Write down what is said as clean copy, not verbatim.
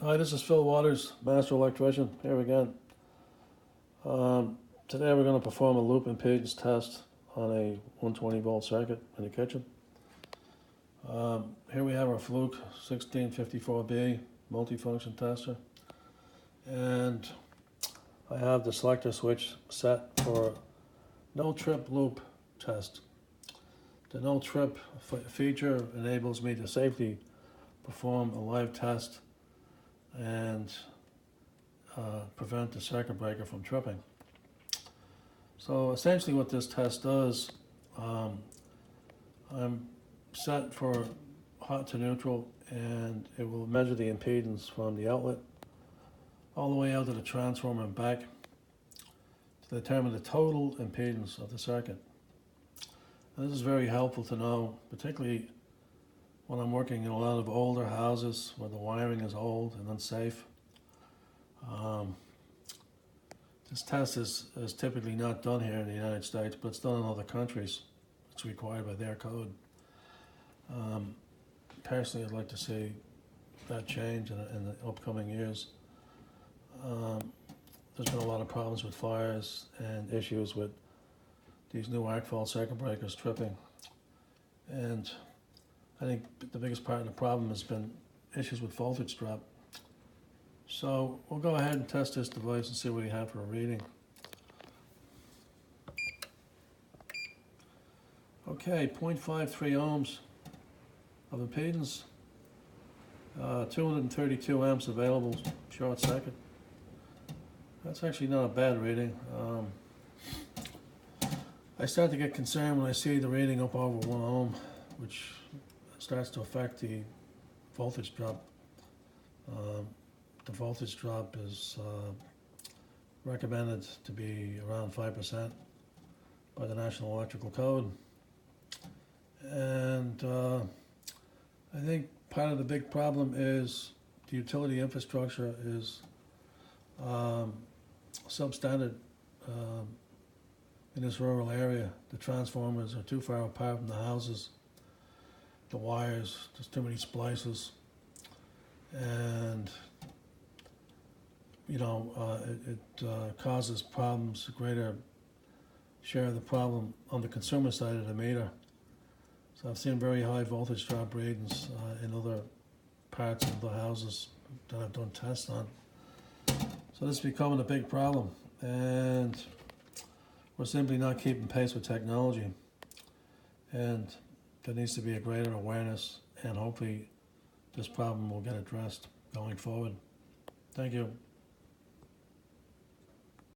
Hi, this is Phil Waters, Master Electrician, here again. Today we're going to perform a loop impedance test on a 120 volt circuit in the kitchen. Here we have our Fluke 1654B multifunction tester, and I have the selector switch set for no trip loop test. The no trip feature enables me to safely perform a live test and prevent the circuit breaker from tripping. So essentially what this test does, I'm set for hot to neutral, and it will measure the impedance from the outlet all the way out to the transformer and back to determine the total impedance of the circuit. And this is very helpful to know, particularly when I'm working in a lot of older houses where the wiring is old and unsafe. This test is typically not done here in the United States, but it's done in other countries. It's required by their code. Personally, I'd like to see that change in the upcoming years. There's been a lot of problems with fires and issues with these new arc fault circuit breakers tripping. And I think the biggest part of the problem has been issues with voltage drop. So we'll go ahead and test this device and see what we have for a reading. Okay, 0.53 ohms of impedance, 232 amps available, short circuit. That's actually not a bad reading. I start to get concerned when I see the reading up over 1 ohm, which starts to affect the voltage drop. The voltage drop is recommended to be around 5% by the National Electrical Code. And I think part of the big problem is the utility infrastructure is substandard in this rural area. The transformers are too far apart from the houses. The wires, there's too many splices, and it causes problems, a greater share of the problem on the consumer side of the meter. So I've seen very high voltage drop readings in other parts of the houses that I've done tests on. So this is becoming a big problem, and we're simply not keeping pace with technology. And there needs to be a greater awareness, and hopefully this problem will get addressed going forward. Thank you.